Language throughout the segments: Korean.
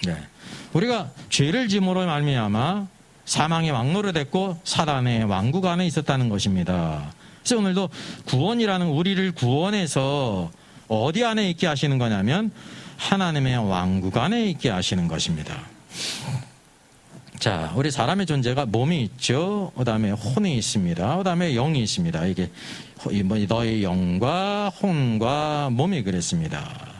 네. 우리가 죄를 짐으로 말미암아 사망의 왕노릇 됐고 사단의 왕국 안에 있었다는 것입니다. 그래서 오늘도 구원이라는 우리를 구원해서 어디 안에 있게 하시는 거냐면 하나님의 왕국 안에 있게 하시는 것입니다. 자, 우리 사람의 존재가 몸이 있죠. 그 다음에 혼이 있습니다. 그 다음에 영이 있습니다. 이게 너의 영과 혼과 몸이 그랬습니다.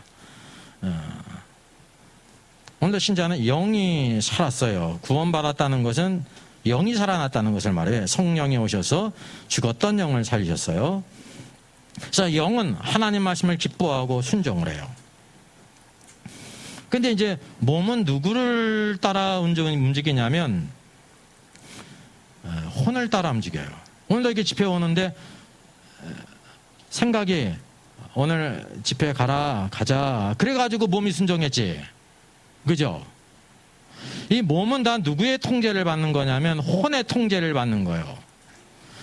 오늘도 신자는 영이 살았어요. 구원받았다는 것은 영이 살아났다는 것을 말해요. 성령이 오셔서 죽었던 영을 살리셨어요. 그래서 영은 하나님 말씀을 기뻐하고 순종을 해요. 근데 이제 몸은 누구를 따라 움직이냐면 혼을 따라 움직여요. 오늘도 이렇게 집회 오는데 생각이 오늘 집회 가자. 그래가지고 몸이 순종했지. 그죠? 이 몸은 다 누구의 통제를 받는 거냐면 혼의 통제를 받는 거예요.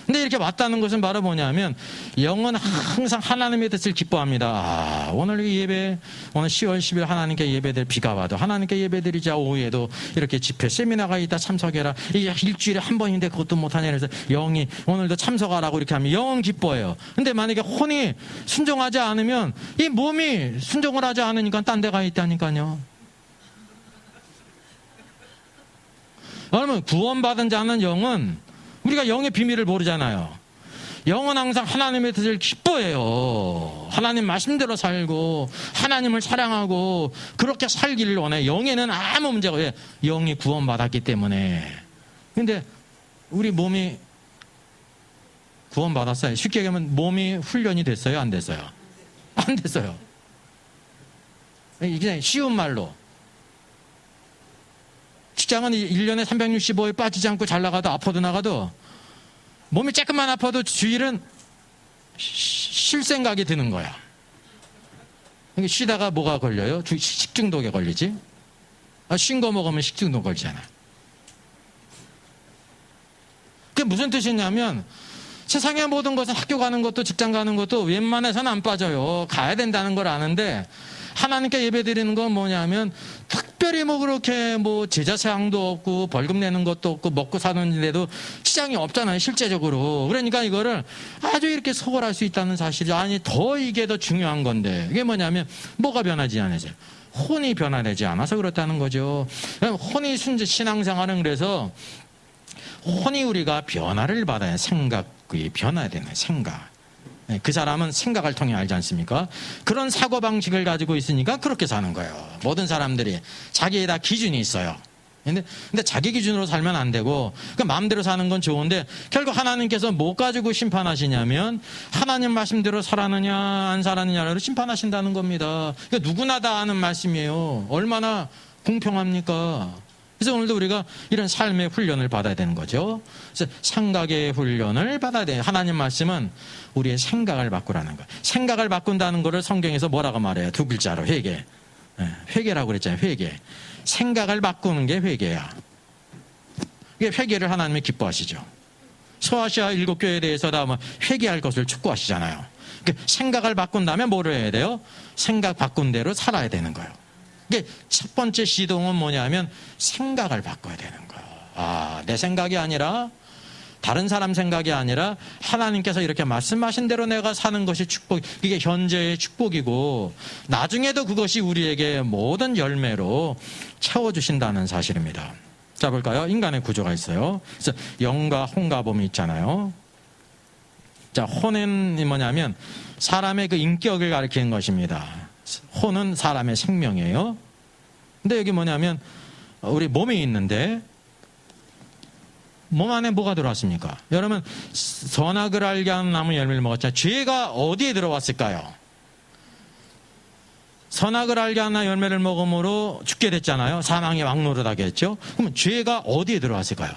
근데 이렇게 왔다는 것은 바로 뭐냐면 영은 항상 하나님의 뜻을 기뻐합니다. 오늘 이 예배, 오늘 10월 10일 하나님께 예배드릴 비가 와도 하나님께 예배드리자. 오후에도 이렇게 집회 세미나가 있다 참석해라. 이게 일주일에 한 번인데 그것도 못하냐. 그래서 영이 오늘도 참석하라고 이렇게 하면 영은 기뻐해요. 근데 만약에 혼이 순종하지 않으면 이 몸이 순종을 하지 않으니까 딴 데 가 있다니까요. 여러분, 구원받은 자는 영은 우리가 영의 비밀을 모르잖아요. 영은 항상 하나님의 뜻을 기뻐해요. 하나님 말씀대로 살고 하나님을 사랑하고 그렇게 살기를 원해. 영에는 아무 문제가 없어요. 영이 구원받았기 때문에. 근데 우리 몸이 구원받았어요. 쉽게 얘기하면 몸이 훈련이 됐어요? 안 됐어요? 안 됐어요. 그냥 쉬운 말로. 직장은 1년에 365일 빠지지 않고 잘 나가도 아파도 나가도 몸이 조금만 아파도 주일은 쉴 생각이 드는 거야. 쉬다가 뭐가 걸려요? 식중독에 걸리지? 쉰 거 먹으면 식중독 걸리잖아. 그게 무슨 뜻이냐면 세상의 모든 것은 학교 가는 것도 직장 가는 것도 웬만해서는 안 빠져요. 가야 된다는 걸 아는데 하나님께 예배드리는 건 뭐냐면 특별히 그렇게 제자사항도 없고 벌금 내는 것도 없고 먹고 사는데도 시장이 없잖아요, 실제적으로. 그러니까 이거를 아주 이렇게 소홀할 수 있다는 사실이 더 이게 더 중요한 건데 이게 뭐냐면 뭐가 변하지 않아서 혼이 변화되지 않아서 그렇다는 거죠. 혼이 신앙생활은 그래서 혼이 우리가 변화를 받아야 생각이 변화되는 생각. 그 사람은 생각을 통해 알지 않습니까? 그런 사고방식을 가지고 있으니까 그렇게 사는 거예요. 모든 사람들이 자기에 다 기준이 있어요. 근데 자기 기준으로 살면 안 되고 마음대로 사는 건 좋은데 결국 하나님께서 뭐 가지고 심판하시냐면 하나님 말씀대로 살았느냐 안 살았느냐를 심판하신다는 겁니다. 그러니까 누구나 다 아는 말씀이에요. 얼마나 공평합니까? 그래서 오늘도 우리가 이런 삶의 훈련을 받아야 되는 거죠. 그래서 생각의 훈련을 받아야 돼요. 하나님 말씀은 우리의 생각을 바꾸라는 거예요. 생각을 바꾼다는 거를 성경에서 뭐라고 말해요? 두 글자로 회개. 회개라고 그랬잖아요. 회개. 생각을 바꾸는 게 회개야. 이게 회개를 하나님이 기뻐하시죠. 소아시아 7교회에 대해서 다 회개할 것을 촉구하시잖아요. 생각을 바꾼다면 뭐를 해야 돼요? 생각 바꾼 대로 살아야 되는 거예요. 이게 첫 번째 시동은 뭐냐면 생각을 바꿔야 되는 거예요. 내 생각이 아니라 다른 사람 생각이 아니라 하나님께서 이렇게 말씀하신 대로 내가 사는 것이 축복, 이게 현재의 축복이고 나중에도 그것이 우리에게 모든 열매로 채워주신다는 사실입니다. 자, 볼까요? 인간의 구조가 있어요. 그래서 영과 혼과 몸이 있잖아요. 자, 혼은 뭐냐면 사람의 그 인격을 가리키는 것입니다. 혼은 사람의 생명이에요. 근데 여기 뭐냐면 우리 몸이 있는데 몸 안에 뭐가 들어왔습니까? 여러분, 선악을 알게 하는 나무 열매를 먹었잖아요. 죄가 어디에 들어왔을까요? 선악을 알게 하는 열매를 먹음으로 죽게 됐잖아요. 사망의 왕노릇하게 했죠. 그러면 죄가 어디에 들어왔을까요?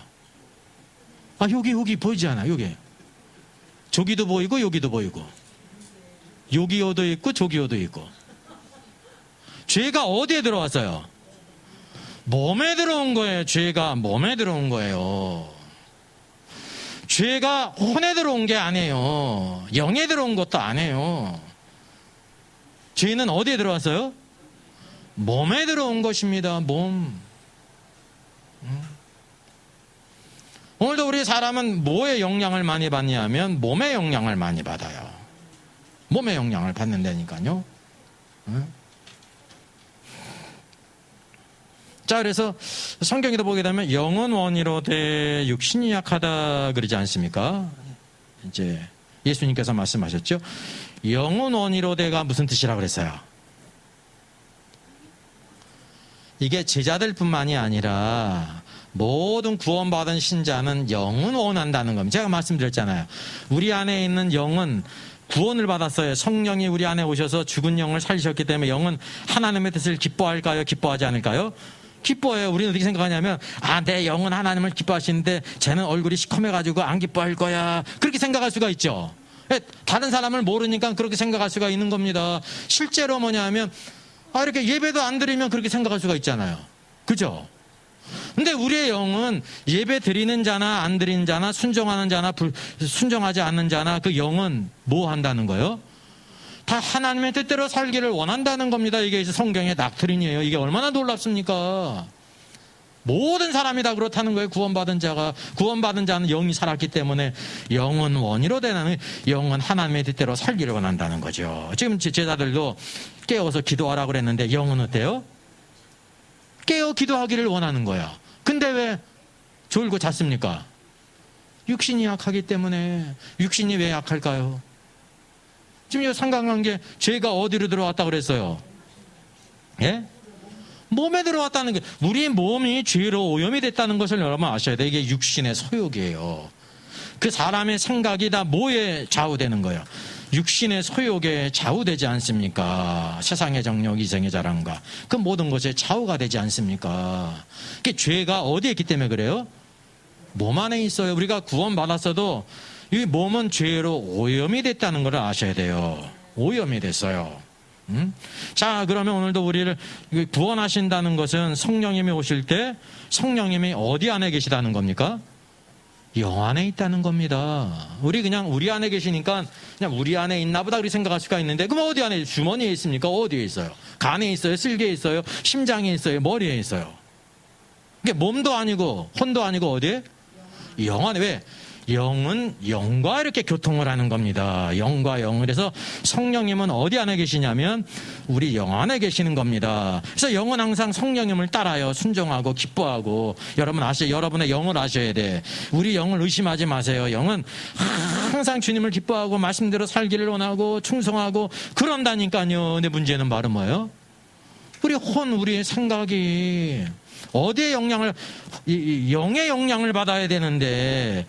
여기 보이지 않아요? 여기. 저기도 보이고 여기도 보이고. 여기요도 있고 저기요도 있고. 죄가 어디에 들어왔어요? 몸에 들어온 거예요. 죄가 몸에 들어온 거예요. 죄가 혼에 들어온 게 아니에요. 영에 들어온 것도 아니에요. 죄는 어디에 들어왔어요? 몸에 들어온 것입니다. 몸. 오늘도 우리 사람은 뭐에 영향을 많이 받냐면 몸에 영향을 많이 받아요. 몸에 영향을 받는다니까요. 자, 그래서 성경에도 보게 되면 영은 원이로되 육신이 약하다 그러지 않습니까? 이제 예수님께서 말씀하셨죠. 영은 원이로되가 무슨 뜻이라고 그랬어요? 이게 제자들뿐만이 아니라 모든 구원받은 신자는 영은 원한다는 겁니다. 제가 말씀드렸잖아요. 우리 안에 있는 영은 구원을 받았어요. 성령이 우리 안에 오셔서 죽은 영을 살리셨기 때문에 영은 하나님의 뜻을 기뻐할까요? 기뻐하지 않을까요? 기뻐해요. 우리는 어떻게 생각하냐면 내 영은 하나님을 기뻐하시는데 쟤는 얼굴이 시커매가지고 안 기뻐할 거야. 그렇게 생각할 수가 있죠. 다른 사람을 모르니까 그렇게 생각할 수가 있는 겁니다. 실제로 뭐냐면 이렇게 예배도 안 드리면 그렇게 생각할 수가 있잖아요. 그죠? 근데 우리의 영은 예배 드리는 자나 안 드리는 자나 순종하는 자나 순종하지 않는 자나 그 영은 뭐 한다는 거예요? 다 하나님의 뜻대로 살기를 원한다는 겁니다. 이게 이제 성경의 닥트린이에요. 이게 얼마나 놀랍습니까? 모든 사람이 다 그렇다는 거예요. 구원받은 자는 영이 살았기 때문에 영은 원이로 되는 영은 하나님의 뜻대로 살기를 원한다는 거죠. 지금 제자들도 깨어서 기도하라고 그랬는데 영은 어때요? 깨어 기도하기를 원하는 거야. 근데 왜 졸고 잤습니까? 육신이 약하기 때문에. 육신이 왜 약할까요? 지금 이 상관관계 죄가 어디로 들어왔다고 그랬어요? 예? 몸에 들어왔다는 게, 우리 몸이 죄로 오염이 됐다는 것을 여러분 아셔야 돼요. 이게 육신의 소욕이에요. 그 사람의 생각이 다 뭐에 좌우되는 거예요? 육신의 소욕에 좌우되지 않습니까? 세상의 정욕, 이생의 자랑과 그 모든 것에 좌우가 되지 않습니까? 그 죄가 어디에 있기 때문에 그래요? 몸 안에 있어요. 우리가 구원받았어도 이 몸은 죄로 오염이 됐다는 걸 아셔야 돼요. 오염이 됐어요. 자, 그러면 오늘도 우리를 구원하신다는 것은 성령님이 오실 때 성령님이 어디 안에 계시다는 겁니까? 영 안에 있다는 겁니다. 우리 안에 계시니까 그냥 우리 안에 있나 보다 그렇게 생각할 수가 있는데, 그럼 어디 안에, 주머니에 있습니까? 어디에 있어요? 간에 있어요? 쓸개에 있어요? 심장에 있어요? 머리에 있어요? 이게 몸도 아니고 혼도 아니고 어디에? 영 안에. 왜? 영은 영과 이렇게 교통을 하는 겁니다. 영과 영. 그래서 성령님은 어디 안에 계시냐면 우리 영 안에 계시는 겁니다. 그래서 영은 항상 성령님을 따라요. 순종하고 기뻐하고. 여러분의 영을 아셔야 돼. 우리 영을 의심하지 마세요. 영은 항상 주님을 기뻐하고 말씀대로 살기를 원하고 충성하고 그런다니까요. 근데 문제는 바로 뭐예요? 우리의 생각이 어디에 영의 영향을 받아야 되는데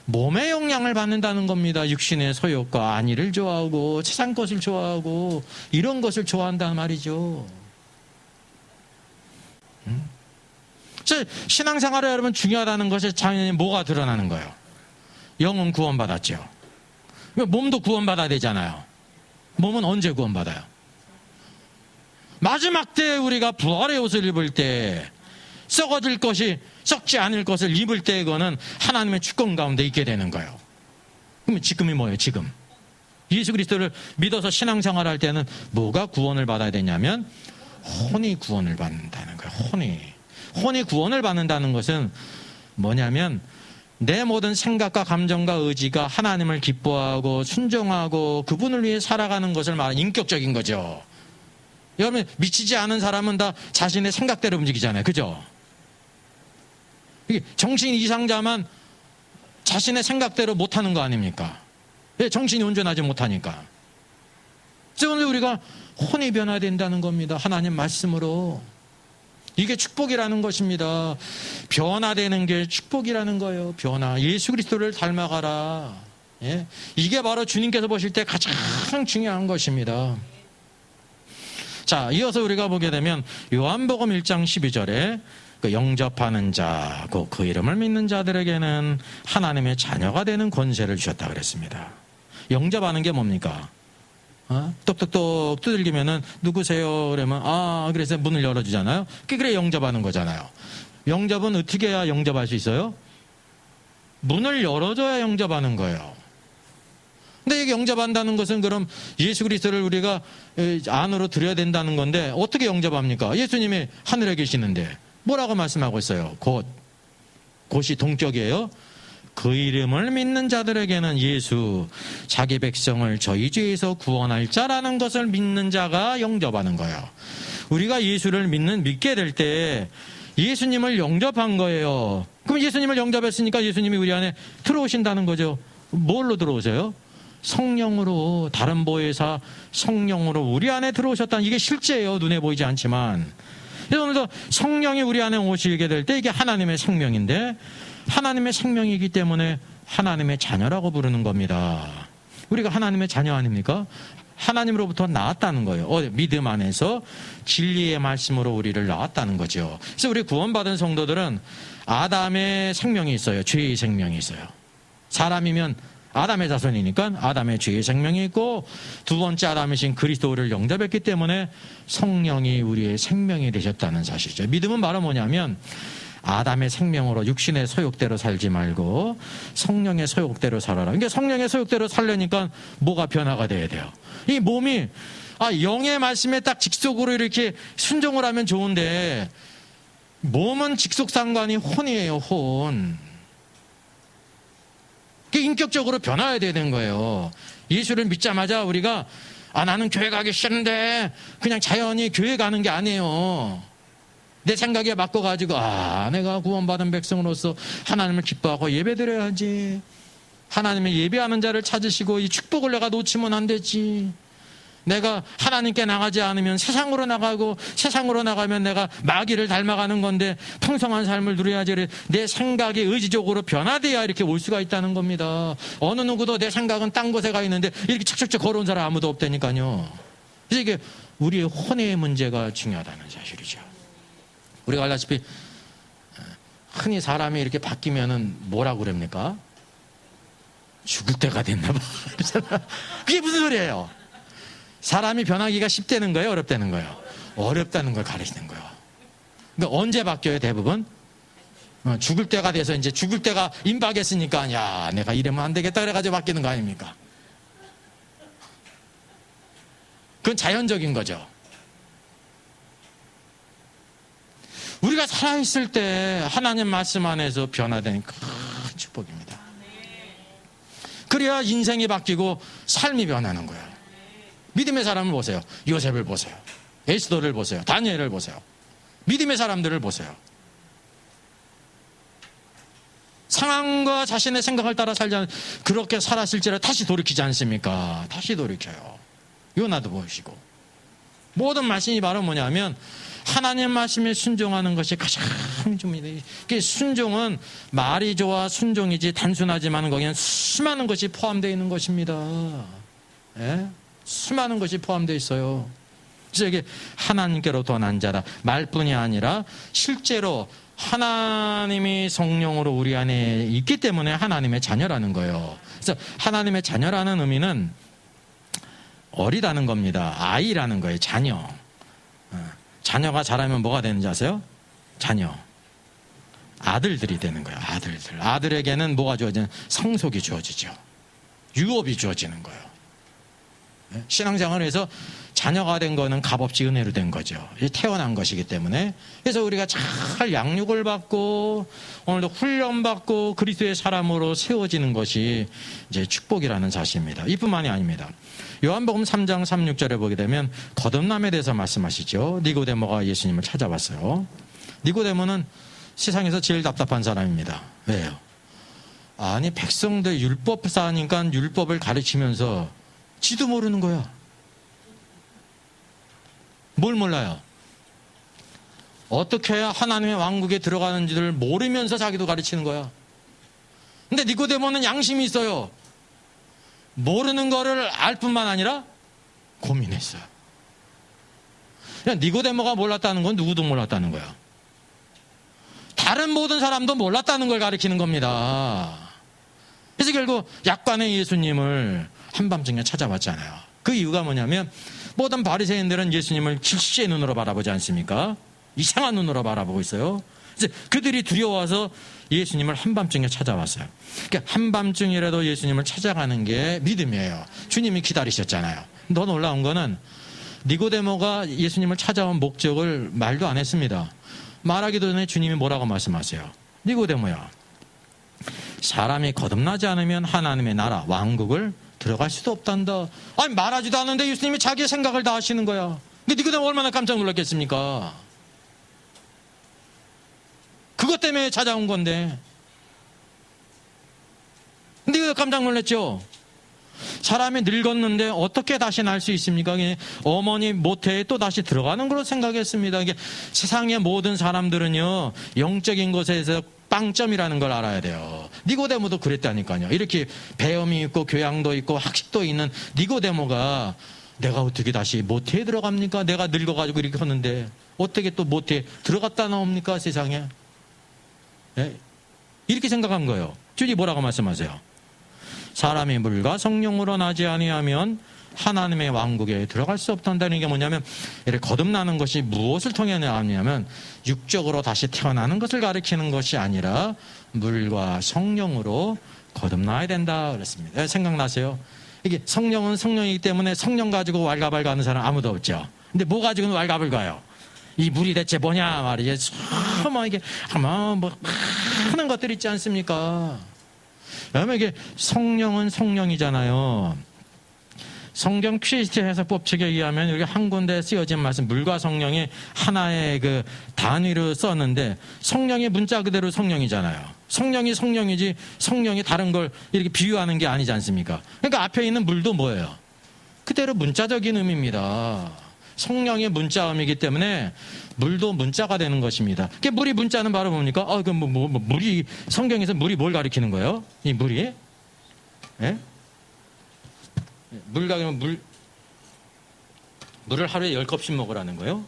몸의 영향을 받는다는 겁니다. 육신의 소욕과 안위를 좋아하고 세상 것을 좋아하고 이런 것을 좋아한다는 말이죠. 신앙생활에 여러분 중요하다는 것이 당연히 뭐가 드러나는 거예요? 영은 구원받았죠. 몸도 구원받아야 되잖아요. 몸은 언제 구원받아요? 마지막 때 우리가 부활의 옷을 입을 때 썩지 않을 것을 입을 때 이거는 하나님의 주권 가운데 있게 되는 거예요. 그러면 지금이 뭐예요? 지금 예수 그리스도를 믿어서 신앙생활 할 때는 뭐가 구원을 받아야 되냐면 혼이 구원을 받는다는 거예요. 혼이 구원을 받는다는 것은 뭐냐면 내 모든 생각과 감정과 의지가 하나님을 기뻐하고 순종하고 그분을 위해 살아가는 것을 말하는 인격적인 거죠. 여러분, 미치지 않은 사람은 다 자신의 생각대로 움직이잖아요. 그죠? 정신 이상자만 자신의 생각대로 못하는 거 아닙니까? 정신이 온전하지 못하니까. 그래서 오늘 우리가 혼이 변화된다는 겁니다. 하나님 말씀으로. 이게 축복이라는 것입니다. 변화되는 게 축복이라는 거예요. 변화. 예수 그리스도를 닮아가라. 예? 이게 바로 주님께서 보실 때 가장 중요한 것입니다. 자, 이어서 우리가 보게 되면 요한복음 1장 12절에 영접하는 자, 그 이름을 믿는 자들에게는 하나님의 자녀가 되는 권세를 주셨다 그랬습니다. 영접하는 게 뭡니까? 똑똑똑 두들기면은 누구세요? 그러면 그래서 문을 열어주잖아요. 그래 영접하는 거잖아요. 영접은 어떻게 해야 영접할 수 있어요? 문을 열어줘야 영접하는 거예요. 근데 이게 영접한다는 것은 그럼 예수 그리스도를 우리가 안으로 들여야 된다는 건데 어떻게 영접합니까? 예수님이 하늘에 계시는데 뭐라고 말씀하고 있어요? 곧이 동격이에요. 그 이름을 믿는 자들에게는 예수, 자기 백성을 저희 죄에서 구원할 자라는 것을 믿는 자가 영접하는 거예요. 우리가 예수를 믿게 될 때 예수님을 영접한 거예요. 그럼 예수님을 영접했으니까 예수님이 우리 안에 들어오신다는 거죠. 뭘로 들어오세요? 성령으로, 다른 보혜사 성령으로 우리 안에 들어오셨다는, 이게 실제예요. 눈에 보이지 않지만. 그래서 오늘도 성령이 우리 안에 오시게 될 때 이게 하나님의 생명인데, 하나님의 생명이기 때문에 하나님의 자녀라고 부르는 겁니다. 우리가 하나님의 자녀 아닙니까? 하나님으로부터 나왔다는 거예요. 믿음 안에서 진리의 말씀으로 우리를 낳았다는 거죠. 그래서 우리 구원받은 성도들은 아담의 생명이 있어요. 죄의 생명이 있어요. 사람이면 아담의 자손이니까 아담의 죄의 생명이 있고, 두 번째 아담이신 그리스도를 영접했기 때문에 성령이 우리의 생명이 되셨다는 사실이죠. 믿음은 바로 뭐냐면 아담의 생명으로 육신의 소욕대로 살지 말고 성령의 소욕대로 살아라. 그러니까 성령의 소욕대로 살려니까 뭐가 변화가 돼야 돼요. 이 몸이 영의 말씀에 딱 직속으로 이렇게 순종을 하면 좋은데, 몸은 직속상관이 혼이에요. 혼. 인격적으로 변화해야 되는 거예요. 예수를 믿자마자 우리가 나는 교회 가기 싫은데 그냥 자연히 교회 가는 게 아니에요. 내 생각에 바꿔가지고 내가 구원받은 백성으로서 하나님을 기뻐하고 예배드려야지. 하나님의 예배하는 자를 찾으시고 이 축복을 내가 놓치면 안 되지. 내가 하나님께 나가지 않으면 세상으로 나가고, 세상으로 나가면 내가 마귀를 닮아가는 건데 풍성한 삶을 누려야지. 내 생각이 의지적으로 변화돼야 이렇게 올 수가 있다는 겁니다. 어느 누구도 내 생각은 딴 곳에 가 있는데 이렇게 척척척 걸어온 사람 아무도 없다니까요. 그래서 이게 우리의 혼의 문제가 중요하다는 사실이죠. 우리가 알다시피 흔히 사람이 이렇게 바뀌면은 뭐라고 그럽니까? 죽을 때가 됐나 봐. 그게 무슨 소리예요? 사람이 변하기가 쉽다는 거예요? 어렵다는 거예요? 어렵다는 걸 가르치는 거예요. 그러니까 언제 바뀌어요? 대부분 죽을 때가 돼서, 이제 죽을 때가 임박했으니까 내가 이러면 안 되겠다 그래가지고 바뀌는 거 아닙니까? 그건 자연적인 거죠. 우리가 살아있을 때 하나님 말씀 안에서 변화되는 큰 축복입니다. 그래야 인생이 바뀌고 삶이 변하는 거예요. 믿음의 사람을 보세요. 요셉을 보세요. 에스더를 보세요. 다니엘을 보세요. 믿음의 사람들을 보세요. 상황과 자신의 생각을 따라 살지 않는, 그렇게 살았을지라 다시 돌이키지 않습니까? 다시 돌이켜요. 요나도 보시고. 모든 말씀이 바로 뭐냐면 하나님 말씀에 순종하는 것이 가장 중요합니다. 순종은 말이 좋아 순종이지 단순하지만 거기는 수많은 것이 포함되어 있는 것입니다. 예? 수많은 것이 포함되어 있어요. 그래서 이게 하나님께로부터 난 자다 말뿐이 아니라 실제로 하나님이 성령으로 우리 안에 있기 때문에 하나님의 자녀라는 거예요. 그래서 하나님의 자녀라는 의미는 어리다는 겁니다. 아이라는 거예요. 자녀. 자녀가 자라면 뭐가 되는지 아세요? 자녀. 아들들이 되는 거예요. 아들들. 아들에게는 뭐가 주어지는? 상속이 주어지죠. 유업이 주어지는 거예요. 신앙생활을 해서 자녀가 된 거는 값없이 은혜로 된 거죠. 태어난 것이기 때문에. 그래서 우리가 잘 양육을 받고 오늘도 훈련받고 그리스도의 사람으로 세워지는 것이 이제 축복이라는 사실입니다. 이뿐만이 아닙니다. 요한복음 3장 36절에 보게 되면 거듭남에 대해서 말씀하시죠. 니고데모가 예수님을 찾아왔어요. 니고데모는 세상에서 제일 답답한 사람입니다. 왜요? 아니 백성들 율법사니까 율법을 가르치면서 지도 모르는 거야. 뭘 몰라요? 어떻게 해야 하나님의 왕국에 들어가는지를 모르면서 자기도 가르치는 거야. 근데 니고데모는 양심이 있어요. 모르는 거를 알 뿐만 아니라 고민했어요. 그냥 니고데모가 몰랐다는 건 누구도 몰랐다는 거야. 다른 모든 사람도 몰랐다는 걸 가르치는 겁니다. 그래서 결국 약관의 예수님을 한밤중에 찾아왔잖아요. 그 이유가 뭐냐면 모든 바리새인들은 예수님을 질시의 눈으로 바라보지 않습니까? 이상한 눈으로 바라보고 있어요. 이제 그들이 두려워서 예수님을 한밤중에 찾아왔어요. 그러니까 한밤중이라도 예수님을 찾아가는 게 믿음이에요. 주님이 기다리셨잖아요. 더 놀라운 거는 니고데모가 예수님을 찾아온 목적을 말도 안 했습니다. 말하기도 전에 주님이 뭐라고 말씀하세요? 니고데모야, 사람이 거듭나지 않으면 하나님의 나라 왕국을 들어갈 수도 없단다. 아니 말하지도 않는데 예수님이 자기의 생각을 다 하시는 거야. 근데 니고데모 얼마나 깜짝 놀랐겠습니까? 그것 때문에 찾아온 건데. 근데 왜 깜짝 놀랐죠? 사람이 늙었는데 어떻게 다시 날 수 있습니까? 어머니 모태에 또 다시 들어가는 걸로 생각했습니다. 이게 세상의 모든 사람들은요, 영적인 것에서 빵점이라는 걸 알아야 돼요. 니고데모도 그랬다니까요. 이렇게 배움이 있고 교양도 있고 학식도 있는 니고데모가 내가 어떻게 다시 모태에 들어갑니까? 내가 늙어가지고 이렇게 하는데 어떻게 또 모태에 들어갔다 나옵니까? 세상에. 네? 이렇게 생각한 거예요. 주님 뭐라고 말씀하세요? 사람이 물과 성령으로 나지 아니하면 하나님의 왕국에 들어갈 수 없단다는 게 뭐냐면, 이렇게 거듭나는 것이 무엇을 통해 나느냐면 육적으로 다시 태어나는 것을 가리키는 것이 아니라 물과 성령으로 거듭나야 된다 그랬습니다. 생각나세요? 이게 성령은 성령이기 때문에 성령 가지고 왈가발 가는 사람 아무도 없죠. 근데 뭐 가지고는 왈가발 가요? 이 물이 대체 뭐냐 말이지. 이게 아마 뭐 하는 것들 있지 않습니까? 그러면 이게 성령은 성령이잖아요. 성경 퀴리스트 해석 법칙에 의하면 여기 한 군데 쓰여진 말씀, 물과 성령이 하나의 그 단위로 썼는데, 성령의 문자 그대로 성령이잖아요. 성령이 성령이지 성령이 다른 걸 이렇게 비유하는 게 아니지 않습니까? 그러니까 앞에 있는 물도 뭐예요? 그대로 문자적인 의미입니다. 성령의 문자음이기 때문에 물도 문자가 되는 것입니다. 물이 문자는 바로 뭡니까? 물이, 성경에서 물이 뭘 가리키는 거예요? 이 물이? 예? 물 가리면 물을 하루에 10컵씩 먹으라는 거예요?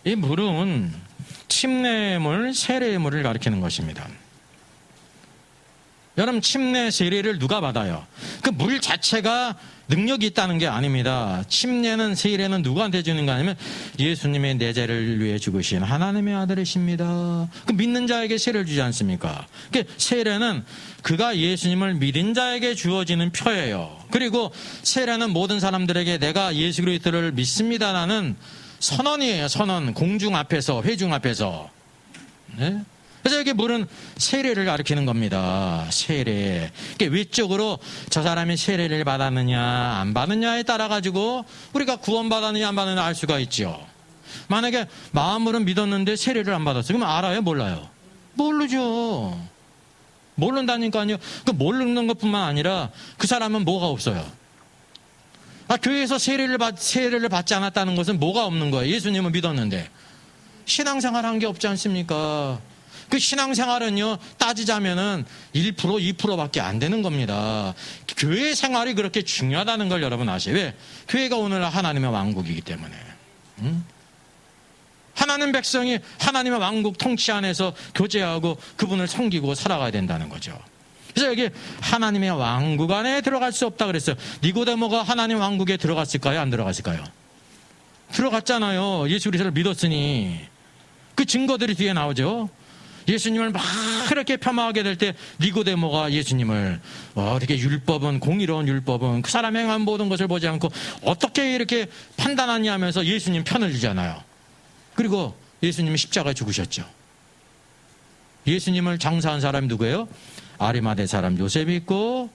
이 물은 침례물, 세례물을 가리키는 것입니다. 여러분, 침례, 세례를 누가 받아요? 그 물 자체가 능력이 있다는 게 아닙니다. 침례는, 세례는 누구한테 주는 거 아니면 예수님의 내 죄를 위해 죽으신 하나님의 아들이십니다. 그 믿는 자에게 세례를 주지 않습니까? 그 세례는 그가 예수님을 믿은 자에게 주어지는 표예요. 그리고 세례는 모든 사람들에게 내가 예수 그리스도를 믿습니다라는 선언이에요. 선언. 공중 앞에서, 회중 앞에서. 네? 그래서 여기 물은 세례를 가리키는 겁니다. 세례. 외적으로 저 사람이 세례를 받았느냐 안 받느냐에 따라 가지고 우리가 구원받았느냐 안 받느냐 알 수가 있죠. 만약에 마음으로는 믿었는데 세례를 안 받았어요. 그러면 알아요? 몰라요? 모르죠. 모른다니까요. 그 모르는 것뿐만 아니라 그 사람은 뭐가 없어요? 교회에서 세례를 받지 않았다는 것은 뭐가 없는 거예요? 예수님을 믿었는데 신앙생활 한 게 없지 않습니까? 그 신앙생활은요, 따지자면은 1%, 2%밖에 안 되는 겁니다. 교회 생활이 그렇게 중요하다는 걸 여러분 아세요? 왜? 교회가 오늘 하나님의 왕국이기 때문에. 하나님 백성이 하나님의 왕국 통치 안에서 교제하고 그분을 섬기고 살아가야 된다는 거죠. 그래서 여기 하나님의 왕국 안에 들어갈 수 없다 그랬어요. 니고데모가 하나님 왕국에 들어갔을까요? 안 들어갔을까요? 들어갔잖아요. 예수 그리스도를 믿었으니. 그 증거들이 뒤에 나오죠. 예수님을 막 이렇게 폄하하게 될 때 니고데모가 예수님을 이렇게 율법은, 공의로운 율법은 그 사람 행한 모든 것을 보지 않고 어떻게 이렇게 판단하냐 하면서 예수님 편을 들잖아요. 그리고 예수님이 십자가에 죽으셨죠. 예수님을 장사한 사람이 누구예요? 아리마대 사람 요셉이 있고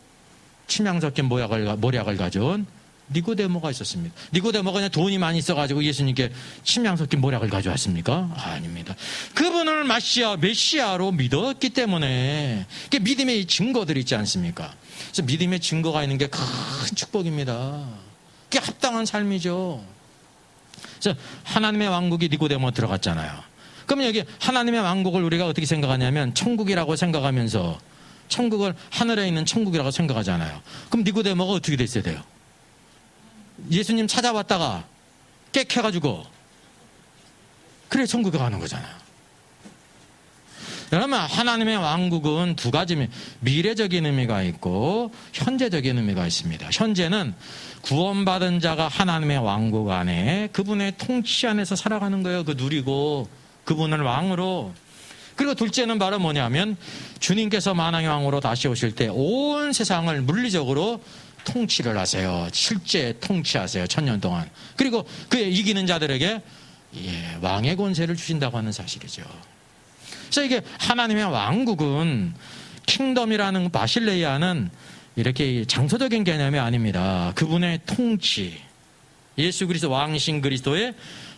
침향 섞인 모략을 가져온 니고데모가 있었습니다. 니고데모가 그냥 돈이 많이 있어가지고 예수님께 침향 섞인 모략을 가져왔습니까? 아닙니다. 그분을 메시아로 믿었기 때문에 믿음의 이 증거들이 있지 않습니까? 그래서 믿음의 증거가 있는 게 큰 축복입니다. 그게 합당한 삶이죠. 그래서 하나님의 왕국이 니고데모 들어갔잖아요. 그러면 여기 하나님의 왕국을 우리가 어떻게 생각하냐면 천국이라고 생각하면서 천국을 하늘에 있는 천국이라고 생각하잖아요. 그럼 니고데모가 어떻게 됐어야 돼요? 예수님 찾아왔다가 깨켜가지고 그래 천국에 가는 거잖아요. 여러분, 하나님의 왕국은 두 가지 미래적인 의미가 있고 현재적인 의미가 있습니다. 현재는 구원받은 자가 하나님의 왕국 안에 그분의 통치 안에서 살아가는 거예요. 그 누리고 그분을 왕으로. 그리고 둘째는 바로 뭐냐면 주님께서 만왕의 왕으로 다시 오실 때 온 세상을 물리적으로 통치를 하세요. 실제 통치하세요. 1000년 동안. 그리고 그 이기는 자들에게 왕의 권세를 주신다고 하는 사실이죠. 그래서 이게 하나님의 왕국은 킹덤이라는 바실레이아는 이렇게 장소적인 개념이 아닙니다. 그분의 통치, 예수 그리스도 왕이신 그리스도의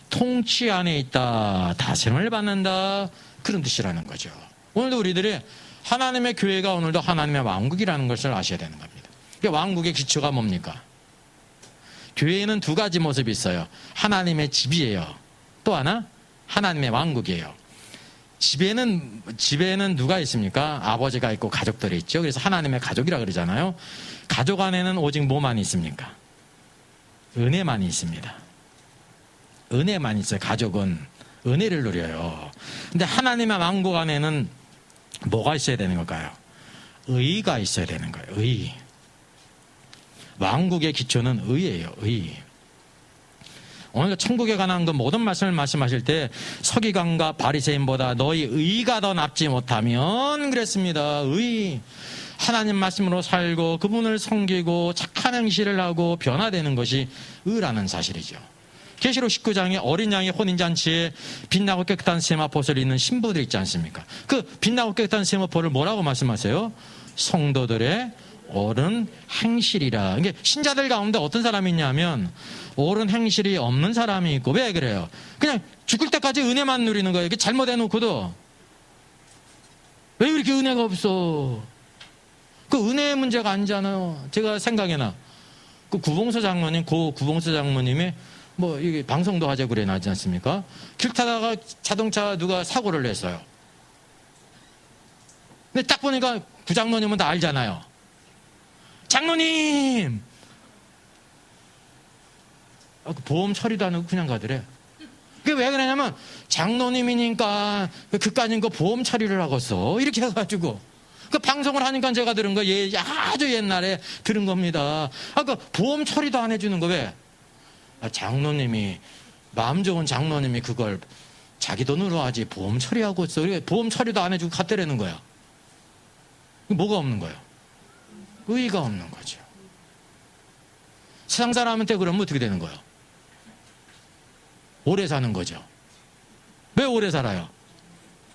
통치 안에 있다. 다스림을 받는다. 그런 뜻이라는 거죠. 오늘도 우리들이 하나님의 교회가 오늘도 하나님의 왕국이라는 것을 아셔야 되는 겁니다. 왕국의 기초가 뭡니까? 교회에는 두 가지 모습이 있어요. 하나님의 집이에요. 또 하나 하나님의 왕국이에요. 집에는 누가 있습니까? 아버지가 있고 가족들이 있죠. 그래서 하나님의 가족이라 그러잖아요. 가족 안에는 오직 뭐만 있습니까? 은혜만 있습니다. 은혜만 있어요. 가족은 은혜를 누려요. 근데 하나님의 왕국 안에는 뭐가 있어야 되는 걸까요? 의가 있어야 되는 거예요. 의. 왕국의 기초는 의예요. 의. 오늘 천국에 관한 그 모든 말씀을 말씀하실 때 서기관과 바리새인보다 너희 의가 더 낫지 못하면 그랬습니다. 의. 하나님 말씀으로 살고 그분을 섬기고 착한 행실을 하고 변화되는 것이 의라는 사실이죠. 계시록 19장에 어린 양의 혼인잔치에 빛나고 깨끗한 세마포를 입는 신부들 있지 않습니까? 그 빛나고 깨끗한 세마포를 뭐라고 말씀하세요? 성도들의 옳은 행실이라. 이게 신자들 가운데 어떤 사람이 있냐면 옳은 행실이 없는 사람이 있고. 왜 그래요? 그냥 죽을 때까지 은혜만 누리는 거예요. 이게 잘못해놓고도 왜 이렇게 은혜가 없어? 그 은혜의 문제가 아니잖아요. 제가 생각해나 그 구봉서 장모님, 고 구봉서 장모님이 뭐 이게 방송도 하자고 그래 나지 않습니까? 길 타다가 자동차 누가 사고를 냈어요. 근데 딱 보니까 구장모님은 다 알잖아요. 장로님! 보험 처리도 안 하고 그냥 가더래. 그게 왜 그러냐면 장로님이니까 그까진 거 보험 처리를 하겠어. 이렇게 해가지고. 그 방송을 하니까 제가 들은 거 아주 옛날에 들은 겁니다. 그 보험 처리도 안 해주는 거 왜? 장로님이 마음 좋은 장로님이 그걸 자기 돈으로 하지 보험 처리하고 있어. 보험 처리도 안 해주고 갔더라는 거야. 뭐가 없는 거예요? 의의가 없는 거죠. 세상 사람한테 그러면 어떻게 되는 거예요? 오래 사는 거죠. 왜 오래 살아요?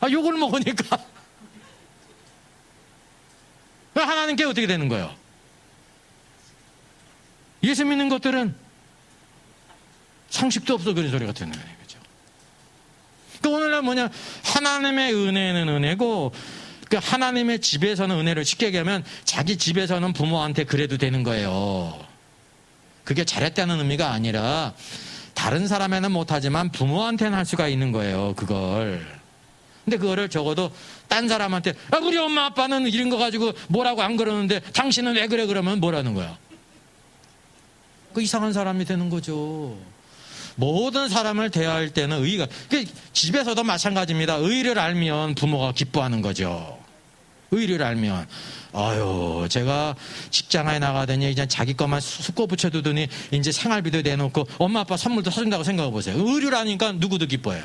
욕을 먹으니까. 하나님께 어떻게 되는 거예요? 예수 믿는 것들은 상식도 없어 그런 소리가 듣는 거예요. 그죠? 그러니까 오늘날 뭐냐? 하나님의 은혜는 은혜고 그 하나님의 집에서는 은혜를 쉽게 얘기하면 자기 집에서는 부모한테 그래도 되는 거예요. 그게 잘했다는 의미가 아니라 다른 사람에는 못하지만 부모한테는 할 수가 있는 거예요. 그걸. 근데 그거를 적어도 딴 사람한테 우리 엄마 아빠는 이런 거 가지고 뭐라고 안 그러는데 당신은 왜 그래 그러면 뭐라는 거야? 그 이상한 사람이 되는 거죠. 모든 사람을 대할 때는 의의가, 집에서도 마찬가지입니다. 의의를 알면 부모가 기뻐하는 거죠. 의의를 알면, 제가 직장에 나가더니 이제 자기 것만 숫고 붙여두더니 이제 생활비도 내놓고 엄마 아빠 선물도 사준다고 생각해 보세요. 의의를 아니까 누구도 기뻐해요.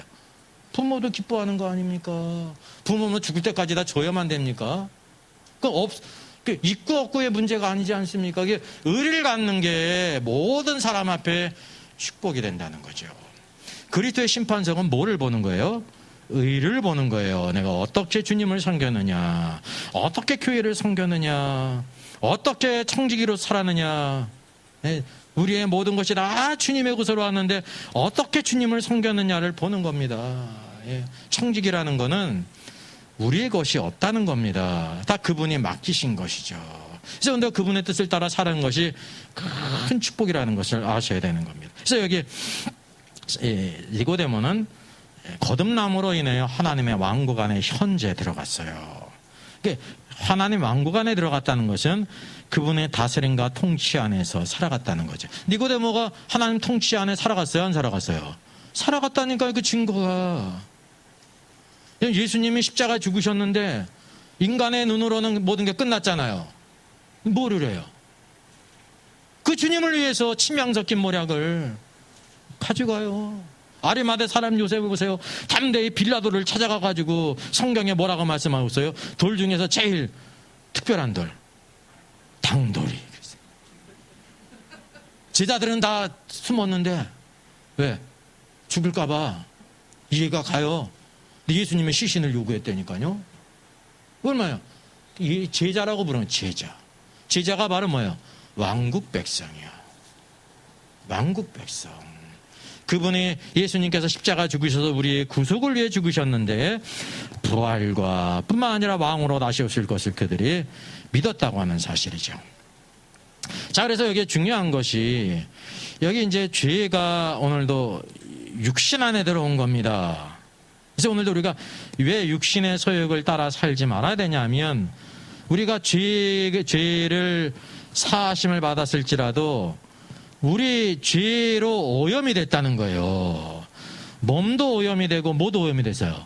부모도 기뻐하는 거 아닙니까? 부모는 죽을 때까지 다 줘야만 됩니까? 있고 없고의 문제가 아니지 않습니까? 의의를 갖는 게 모든 사람 앞에 축복이 된다는 거죠. 그리스도의 심판석은 뭐를 보는 거예요? 의를 보는 거예요. 내가 어떻게 주님을 섬겼느냐, 어떻게 교회를 섬겼느냐, 어떻게 청지기로 살았느냐. 우리의 모든 것이 다 주님의 것으로 왔는데 어떻게 주님을 섬겼느냐를 보는 겁니다. 청지기라는 거는 우리의 것이 없다는 겁니다. 다 그분이 맡기신 것이죠. 그래서 근데 그분의 뜻을 따라 사는 것이 큰 축복이라는 것을 아셔야 되는 겁니다. 그래서 여기 니고데모는 거듭남으로 인해 하나님의 왕국 안에 현재 들어갔어요. 하나님 왕국 안에 들어갔다는 것은 그분의 다스림과 통치 안에서 살아갔다는 거죠. 니고데모가 하나님 통치 안에 살아갔어요? 안 살아갔어요? 살아갔다니까 그 증거가. 예수님이 십자가 죽으셨는데 인간의 눈으로는 모든 게 끝났잖아요. 뭐를 해요? 그 주님을 위해서 침향 섞인 모략을 가져가요. 아리마대 사람 요셉을 보세요. 담대히 빌라도를 찾아가가지고 성경에 뭐라고 말씀하고 있어요? 돌 중에서 제일 특별한 돌, 당돌이. 제자들은 다 숨었는데 왜? 죽을까봐 이해가 가요. 근데 예수님은 시신을 요구했다니까요. 얼마요? 제자라고 부르는 제자. 제자가 바로 뭐예요? 왕국 백성이야. 왕국 백성. 그분이 예수님께서 십자가 죽으셔서 우리의 구속을 위해 죽으셨는데 부활과 뿐만 아니라 왕으로 다시 오실 것을 그들이 믿었다고 하는 사실이죠. 자, 그래서 여기에 중요한 것이 여기 이제 죄가 오늘도 육신 안에 들어온 겁니다. 그래서 오늘도 우리가 왜 육신의 소욕을 따라 살지 말아야 되냐면 우리가 죄를 사하심을 받았을지라도 우리 죄로 오염이 됐다는 거예요. 몸도 오염이 되고 뭐도 오염이 됐어요?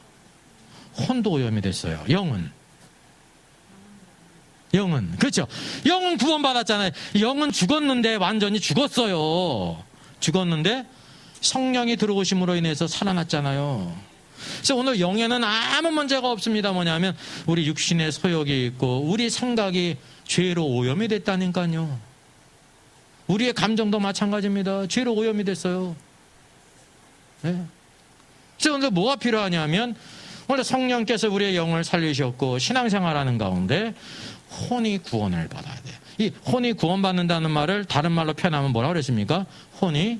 혼도 오염이 됐어요. 영은. 그렇죠. 영은 구원받았잖아요. 영은 죽었는데 완전히 죽었어요. 죽었는데 성령이 들어오심으로 인해서 살아났잖아요. 그래서 오늘 영에는 아무 문제가 없습니다. 뭐냐면 우리 육신의 소욕이 있고 우리 생각이 죄로 오염이 됐다니까요. 우리의 감정도 마찬가지입니다. 죄로 오염이 됐어요. 네. 그래서 오늘 뭐가 필요하냐면 오늘 성령께서 우리의 영을 살리셨고 신앙생활하는 가운데 혼이 구원을 받아야 돼요. 이 혼이 구원받는다는 말을 다른 말로 표현하면 뭐라고 그랬습니까? 혼이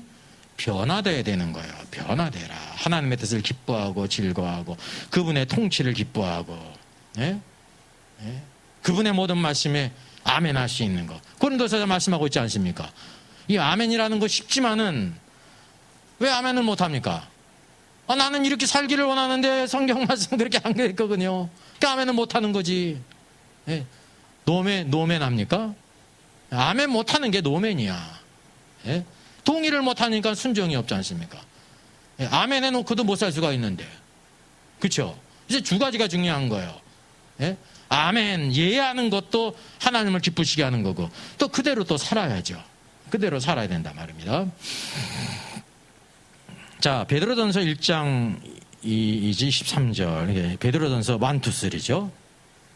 변화돼야 되는 거예요. 변화되라. 하나님의 뜻을 기뻐하고 즐거워하고 그분의 통치를 기뻐하고 네? 네? 그분의 모든 말씀에 아멘 할 수 있는 것. 고린도서에서 말씀하고 있지 않습니까? 이 아멘이라는 거 쉽지만은 왜 아멘을 못합니까? 나는 이렇게 살기를 원하는데 성경 말씀 그렇게 안 그랬거든요. 그러니까 아멘을 못하는 거지. 네? 노멘 합니까? 아멘 못하는 게 노멘이야. 네? 동의를 못하니까 순종이 없지 않습니까? 네? 아멘 해놓고도 못 살 수가 있는데. 그렇죠? 이제 두 가지가 중요한 거예요. 네? 아멘 예하는 것도 하나님을 기쁘시게 하는 거고 또 그대로 또 살아야죠. 그대로 살아야 된단 말입니다. 자, 베드로전서 1장 13절 베드로전서 1, 2, 3죠.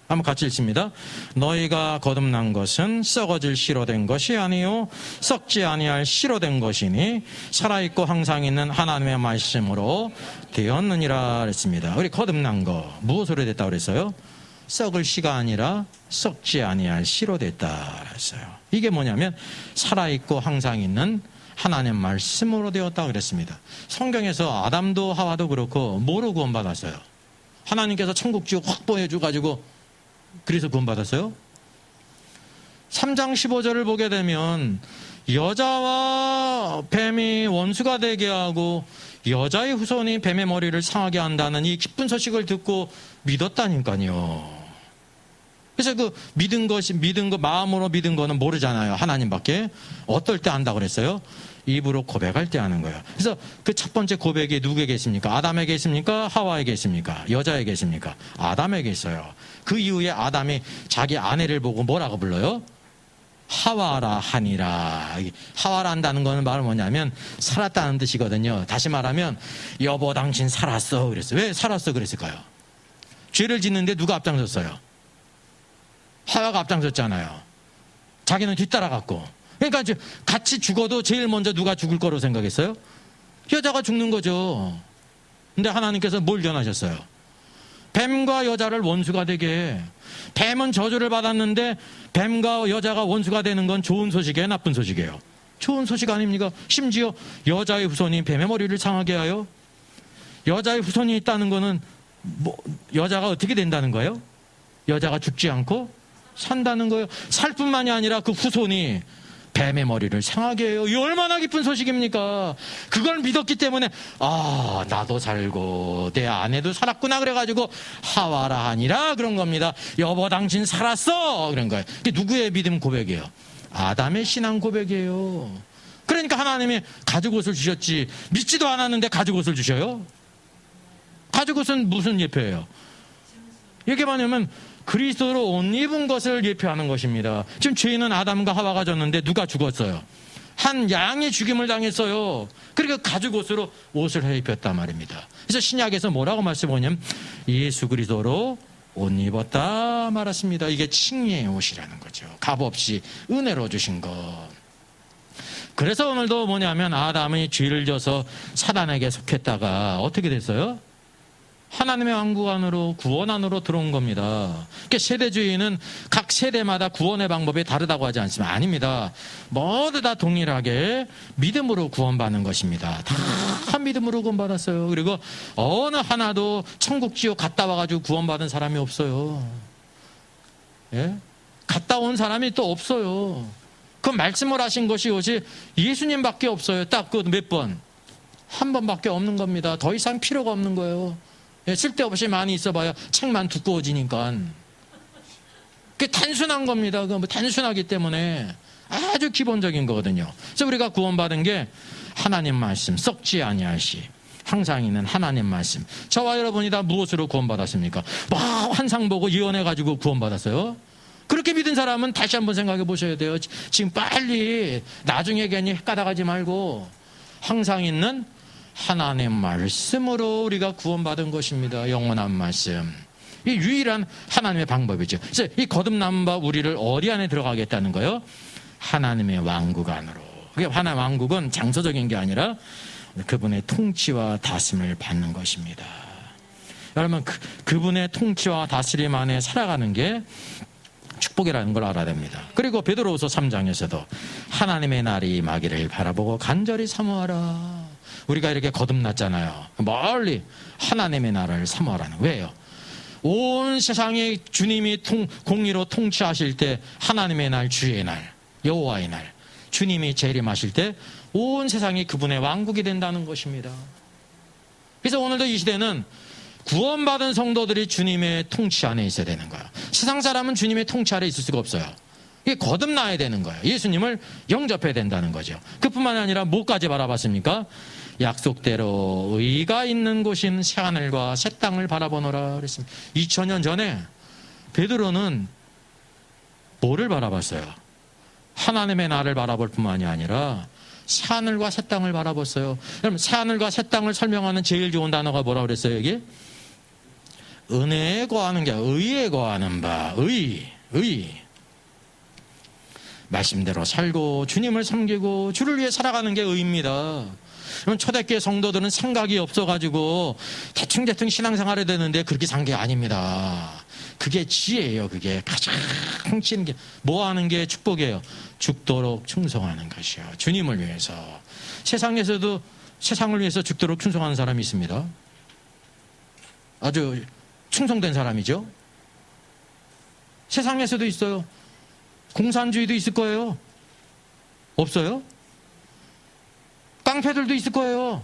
한번 같이 읽습니다. 너희가 거듭난 것은 썩어질 씨로 된 것이 아니요 썩지 아니할 씨로 된 것이니 살아있고 항상 있는 하나님의 말씀으로 되었느니라 그랬습니다. 우리 거듭난 거 무엇으로 됐다고 그랬어요? 썩을 씨가 아니라 썩지 아니할 씨로 됐다 그랬어요. 이게 뭐냐면 살아있고 항상 있는 하나님 말씀으로 되었다 그랬습니다. 성경에서 아담도 하와도 그렇고 뭐로 구원받았어요? 하나님께서 천국 지옥 확보해 줘가지고 그래서 구원받았어요? 3장 15절을 보게 되면 여자와 뱀이 원수가 되게 하고 여자의 후손이 뱀의 머리를 상하게 한다는 이 기쁜 소식을 듣고 믿었다니까요. 그래서 그 믿은 거 마음으로 믿은 거는 모르잖아요. 하나님밖에. 어떨 때 한다고 그랬어요? 입으로 고백할 때 하는 거예요. 그래서 그 첫 번째 고백이 누구에게 있습니까? 아담에게 있습니까? 하와에게 있습니까? 여자에게 있습니까? 아담에게 있어요. 그 이후에 아담이 자기 아내를 보고 뭐라고 불러요? 하와라 하니라. 하와라 한다는 거는 말은 뭐냐면 살았다는 뜻이거든요. 다시 말하면 여보 당신 살았어 그랬어요. 왜 살았어 그랬을까요? 죄를 짓는데 누가 앞장섰어요? 하와가 앞장섰잖아요. 자기는 뒤따라갔고. 그러니까 이제 같이 죽어도 제일 먼저 누가 죽을 거로 생각했어요? 여자가 죽는 거죠. 근데 하나님께서 뭘 전하셨어요? 뱀과 여자를 원수가 되게. 뱀은 저주를 받았는데 뱀과 여자가 원수가 되는 건 좋은 소식이에요? 나쁜 소식이에요? 좋은 소식 아닙니까? 심지어 여자의 후손이 뱀의 머리를 상하게 하여 여자의 후손이 있다는 거는 여자가 어떻게 된다는 거예요? 여자가 죽지 않고 산다는 거예요. 살 뿐만이 아니라 그 후손이 뱀의 머리를 상하게 해요. 이 얼마나 기쁜 소식입니까? 그걸 믿었기 때문에 나도 살고 내 아내도 살았구나 그래가지고 하와라 하니라 그런 겁니다. 여보 당신 살았어 그런 거예요. 이게 누구의 믿음 고백이에요? 아담의 신앙 고백이에요. 그러니까 하나님이 가죽옷을 주셨지 믿지도 않았는데 가죽옷을 주셔요? 가죽옷은 무슨 예표예요? 이게 뭐냐면 그리스도로 옷 입은 것을 예표하는 것입니다. 지금 죄인은 아담과 하와가 졌는데 누가 죽었어요? 한 양이 죽임을 당했어요. 그러니까 가죽옷으로 옷을 해 입혔단 말입니다. 그래서 신약에서 뭐라고 말씀하냐면 예수 그리스도로 옷 입었다 말했습니다. 이게 칭의의 옷이라는 거죠. 값없이 은혜로 주신 것. 그래서 오늘도 뭐냐면 아담이 죄를 져서 사단에게 속했다가 어떻게 됐어요? 하나님의 왕국 안으로, 구원 안으로 들어온 겁니다. 그러니까 세대주의는 각 세대마다 구원의 방법이 다르다고 하지 않습니다. 아닙니다. 모두 다 동일하게 믿음으로 구원받는 것입니다. 다 믿음으로 구원받았어요. 그리고 어느 하나도 천국 지옥 갔다 와가지고 구원받은 사람이 없어요. 예? 갔다 온 사람이 또 없어요. 그 말씀을 하신 것이 오직 예수님밖에 없어요. 딱 그 몇 번? 한 번밖에 없는 겁니다. 더 이상 필요가 없는 거예요. 쓸데없이 많이 있어봐야 책만 두꺼워지니까. 그게 단순한 겁니다. 그 단순하기 때문에 아주 기본적인 거거든요. 그래서 우리가 구원받은 게 하나님 말씀, 썩지 아니하시, 항상 있는 하나님 말씀. 저와 여러분이 다 무엇으로 구원받았습니까? 환상 보고 예언해가지고 구원받았어요. 그렇게 믿은 사람은 다시 한번 생각해 보셔야 돼요. 지금 빨리 나중에 괜히 헷가다가지 말고 항상 있는 하나님의 말씀으로 우리가 구원받은 것입니다. 영원한 말씀. 이 유일한 하나님의 방법이죠. 그래서 이 거듭남과 우리를 어디 안에 들어가겠다는 거예요? 하나님의 왕국 안으로. 하나님의 왕국은 장소적인 게 아니라 그분의 통치와 다스림을 받는 것입니다. 여러분 그분의 통치와 다스림 안에 살아가는 게 축복이라는 걸 알아야 됩니다. 그리고 베드로후서 3장에서도 하나님의 날이 임하기를 바라보고 간절히 사모하라. 우리가 이렇게 거듭났잖아요. 멀리 하나님의 나라를 사모하라는. 왜요? 온 세상에 주님이 공의로 통치하실 때 하나님의 날, 주의 날, 여호와의 날, 주님이 재림하실 때 온 세상이 그분의 왕국이 된다는 것입니다. 그래서 오늘도 이 시대는 구원받은 성도들이 주님의 통치 안에 있어야 되는 거예요. 세상 사람은 주님의 통치 아래 있을 수가 없어요. 이게 거듭나야 되는 거예요. 예수님을 영접해야 된다는 거죠. 그뿐만 아니라 뭐까지 바라봤습니까? 약속대로 의가 있는 곳인 새하늘과 새 땅을 바라보노라 그랬습니다. 2000년 전에 베드로는 뭐를 바라봤어요? 하나님의 나를 바라볼 뿐만이 아니라 새하늘과 새 땅을 바라봤어요. 여러분 새하늘과 새 땅을 설명하는 제일 좋은 단어가 뭐라고 그랬어요? 여기? 은혜에 거하는 게 의에 거하는 바. 의. 말씀대로 살고 주님을 섬기고 주를 위해 살아가는 게 의입니다. 초대교회 성도들은 생각이 없어가지고 대충 신앙생활을 되는데 그렇게 산 게 아닙니다. 그게 지혜예요. 그게 가장 치는 게 뭐 하는 게 축복이에요? 죽도록 충성하는 것이요. 주님을 위해서. 세상에서도 세상을 위해서 죽도록 충성하는 사람이 있습니다. 아주 충성된 사람이죠. 세상에서도 있어요. 공산주의도 있을 거예요. 없어요? 깡패들도 있을 거예요.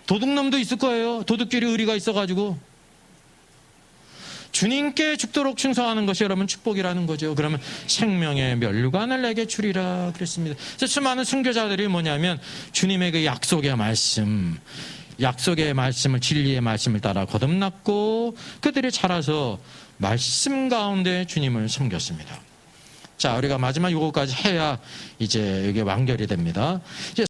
도둑놈도 있을 거예요. 도둑끼리 의리가 있어가지고. 주님께 죽도록 충성하는 것이 여러분 축복이라는 거죠. 그러면 생명의 면류관을 내게 주리라 그랬습니다. 수많은 순교자들이 뭐냐면 주님의 그 약속의 말씀을 진리의 말씀을 따라 거듭났고 그들이 자라서 말씀 가운데 주님을 섬겼습니다. 자, 우리가 마지막 요거까지 해야 이제 이게 완결이 됩니다. 이제